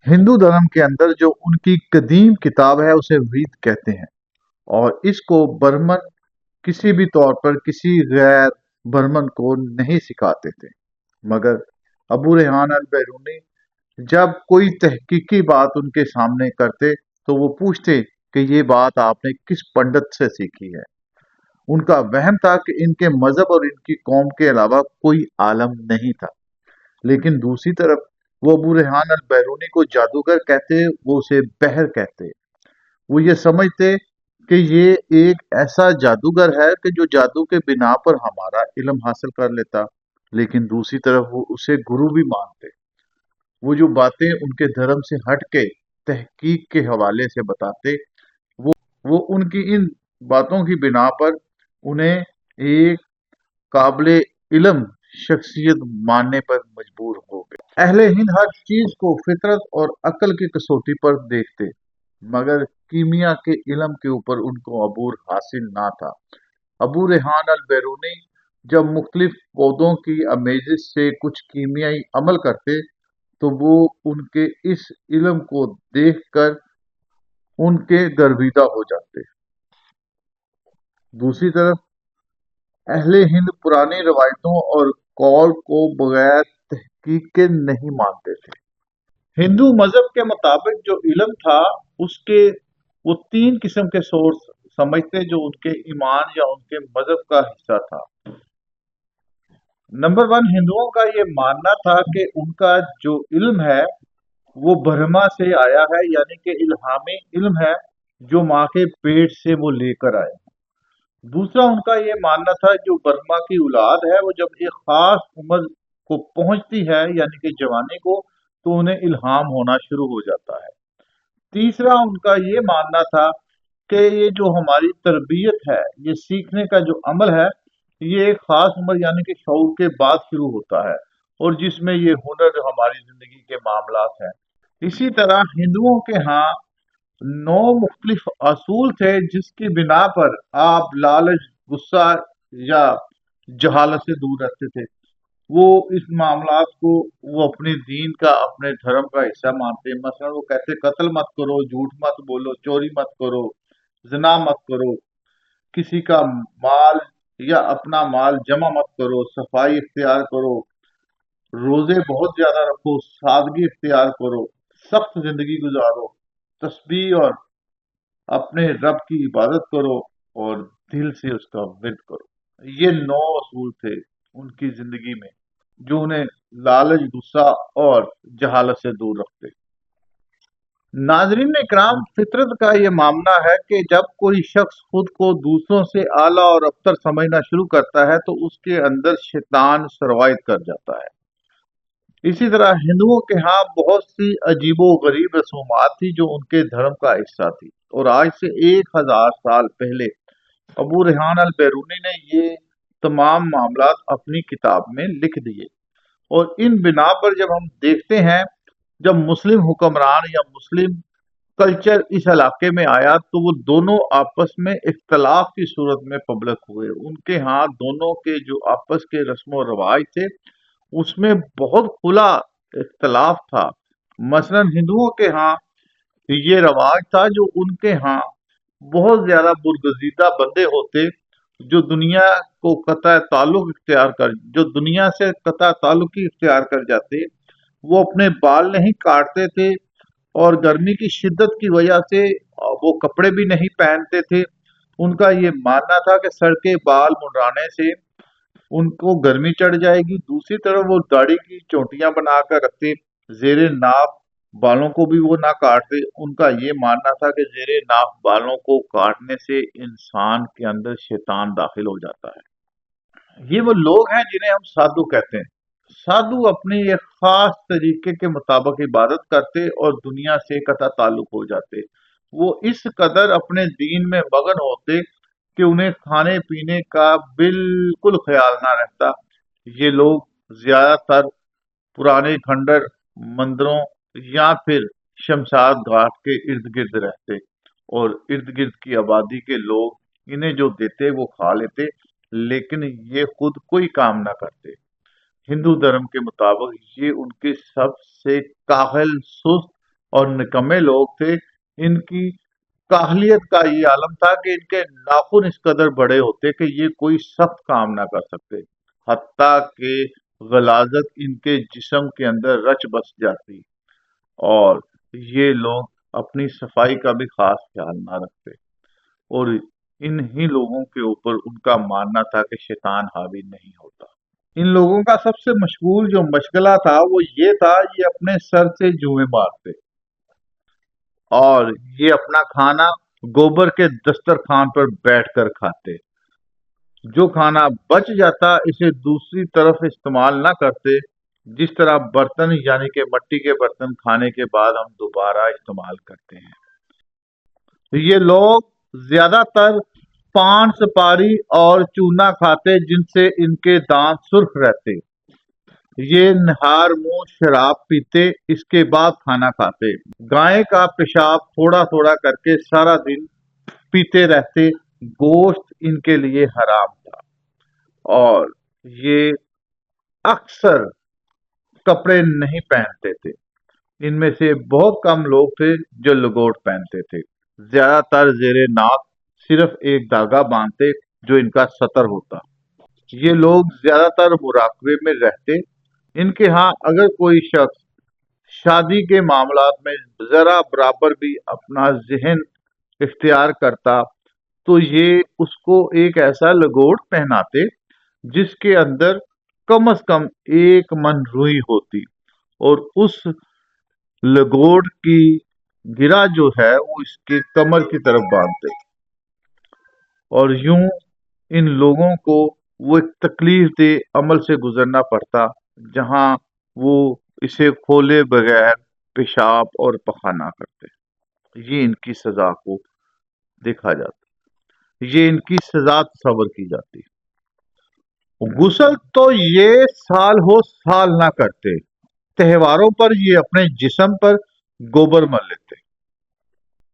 हिंदू धर्म के अंदर जो उनकी कदीम किताब है उसे वेद कहते हैं। और इसको बर्मन किसी भी तौर पर किसी गैर बर्मन को नहीं सिखाते थे। मगर अबू रेहान अल बैरूनी जब कोई तहकीकी बात उनके सामने करते तो वो पूछते कि ये बात आपने किस पंडित से सीखी है। उनका वहम था कि इनके मजहब और इनकी कौम के अलावा कोई आलम नहीं था। लेकिन दूसरी तरफ वो अबू रेहान अल बैरूनी को जादूगर कहते, वो उसे बहर कहते। वो ये समझते कि ये एक ऐसा जादूगर है कि जो जादू के बिना पर हमारा इल्म हासिल कर लेता। लेकिन दूसरी तरफ वो उसे गुरु भी मानते। वो जो बातें उनके धर्म से हट के तहकीक के हवाले से बताते, वो वो उनकी इन बातों की बिना पर उन्हें एक काबिल इल्म शख्सियत मानने पर मजबूर हो गए। अहले हिंद हर चीज को फितरत और अक्ल की कसौटी पर देखते, मगर कीमिया के इल्म के ऊपर उनको अबूर हासिल ना था। अबू रेहान अल बैरूनी जब मुख्तलिफ पौधों की अमेजिश से कुछ कीमियाई अमल करते तो वो उनके इस इल्म को देख कर उनके गर्विदा हो जाते। दूसरी तरफ अहले हिंद पुरानी रवायतों और कौल को बगैर तहकीक के नहीं मानते थे। हिंदू मजहब के मुताबिक जो इल्म था उसके वो तीन किस्म के सोर्स समझते जो उनके ईमान या उनके मजहब का हिस्सा था। नंबर वन, हिंदुओं का ये मानना था कि उनका जो इल्म है वो ब्रह्मा से आया है, यानी कि इल्हामी इल्म है जो माँ के पेट से वो लेकर आए। दूसरा, उनका ये मानना था जो ब्रह्मा की औलाद है वो जब एक खास उम्र को पहुंचती है यानी कि जवानी को, तो उन्हें इल्हाम होना शुरू हो जाता है। तीसरा, उनका ये मानना था कि ये जो हमारी तरबियत है, ये सीखने का जो अमल है, ये एक खास उम्र यानी कि शऊर के बाद शुरू होता है और जिसमें ये हुनर हमारी जिंदगी के मामलात हैं। इसी तरह हिंदुओं के यहाँ 9 मुख्तलिफ असूल थे जिसकी बिना पर आप लालच, गुस्सा या जहालत से दूर रहते थे। वो इस मामलात को वो अपने दीन का, अपने धर्म का हिस्सा मानते हैं। मसलन वो कहते कत्ल मत करो, झूठ मत बोलो, चोरी मत करो, ज़िना मत करो, किसी का माल या अपना माल जमा मत करो, सफाई इख्तियार करो, रोजे बहुत ज्यादा रखो, सादगी इख्तियार करो, सख्त जिंदगी गुजारो, तस्बीह और अपने रब की इबादत करो और दिल से उसका विर्द करो। ये 9 असूल थे उनकी जिंदगी में जो उन्हें लालच, गुस्सा और जहालत से दूर रखते। नाजरीन इकराम, फितरत का ये मामला है कि जब कोई शख्स खुद को दूसरों से आला और अबतर समझना शुरू करता है तो उसके अंदर शैतान सरवायत कर जाता है। इसी तरह हिंदुओं के यहाँ बहुत सी अजीबो गरीब रसूमात थी जो उनके धर्म का हिस्सा थी, और आज से 1000 साल पहले अबू रेहान अल बैरूनी ने ये तमाम मामलात अपनी किताब में लिख दिए। और इन बिना पर जब हम देखते हैं, जब मुस्लिम हुक्मरान या मुस्लिम कल्चर इस इलाके में आया तो वो दोनों आपस में इख्तलाफ की सूरत में पब्लिक हुए। उनके यहाँ दोनों के जो आपस के रस्म व रवाज थे उसमें बहुत खुला इख्तलाफ था। मसलन हिंदुओं के यहाँ ये रवाज था जो उनके यहाँ बहुत ज्यादा बुरगजीदा बंदे होते जो दुनिया को कतः ताल्लुक इख्तियार कर जो दुनिया से कतः ताल्लुकी इख्तियार कर जाते, वो अपने बाल नहीं काटते थे और गर्मी की शिद्दत की वजह से वो कपड़े भी नहीं पहनते थे। उनका ये मानना था कि सर के बाल मुंडराने से उनको गर्मी चढ़ जाएगी। दूसरी तरफ वो दाढ़ी की चोटियां बनाकर रखते, जेरे नाप बालों को भी वो ना काटते। उनका ये मानना था कि जेरे नाप बालों को काटने से इंसान के अंदर शैतान दाखिल हो जाता है। ये वो लोग हैं जिन्हें हम साधु कहते हैं। साधु अपनी एक खास तरीके के मुताबिक इबादत करते और दुनिया से कतः ताल्लुक हो जाते। वो इस कदर अपने दीन में मगन होते कि उन्हें खाने पीने का बिल्कुल ख्याल ना रहता। ये लोग ज्यादातर पुराने खंडर, मंदिरों या फिर शमशाद घाट के इर्द गिर्द रहते और इर्द गिर्द की आबादी के लोग इन्हें जो देते वो खा लेते, लेकिन ये खुद कोई काम ना करते। हिंदू धर्म के मुताबिक ये उनके सबसे काहिल, सुस्त اور نکمے لوگ تھے. ان کی کاہلیت کا یہ عالم تھا کہ ان کے ناخن اس قدر بڑے ہوتے کہ یہ کوئی سخت کام نہ کر سکتے، حتیٰ کہ غلاظت ان کے جسم کے اندر رچ بس جاتی، اور یہ لوگ اپنی صفائی کا بھی خاص خیال نہ رکھتے. اور انہی لوگوں کے اوپر ان کا ماننا تھا کہ شیطان حاوی نہیں ہوتا. ان لوگوں کا سب سے مشغول جو مشغلہ تھا وہ یہ تھا، یہ اپنے سر سے جوئیں مارتے اور یہ اپنا کھانا گوبر کے دسترخوان پر بیٹھ کر کھاتے. جو کھانا بچ جاتا اسے دوسری طرف استعمال نہ کرتے، جس طرح برتن یعنی کہ مٹی کے برتن کھانے کے بعد ہم دوبارہ استعمال کرتے ہیں. یہ لوگ زیادہ تر پان سپاری اور چونا کھاتے جن سے ان کے دانت سرخ رہتے. یہ نہار منہ شراب پیتے، اس کے بعد کھانا کھاتے. گائے کا پیشاب تھوڑا تھوڑا کر کے سارا دن پیتے رہتے. گوشت ان کے لیے حرام تھا، اور یہ اکثر کپڑے نہیں پہنتے تھے. ان میں سے بہت کم لوگ تھے جو لگوٹ پہنتے تھے. زیادہ تر زیر ناک صرف ایک دھاگا باندھتے جو ان کا سطر ہوتا. یہ لوگ زیادہ تر مراقبے میں رہتے. ان کے ہاں اگر کوئی شخص شادی کے معاملات میں ذرا برابر بھی اپنا ذہن اختیار کرتا تو یہ اس کو ایک ایسا لگوٹ پہناتے جس کے اندر کم از کم 1 من روئی ہوتی، اور اس لگوٹ کی گرا جو ہے وہ اس کے کمر کی طرف باندھتے. اور یوں ان لوگوں کو وہ ایک تکلیف دہ عمل سے گزرنا پڑتا جہاں وہ اسے کھولے بغیر پیشاب اور پخانہ کرتے. یہ ان کی سزا کو دیکھا جاتا، یہ ان کی سزا تصور کی جاتی. غسل تو یہ سال ہو سال نہ کرتے. تہواروں پر یہ اپنے جسم پر گوبر مل لیتے.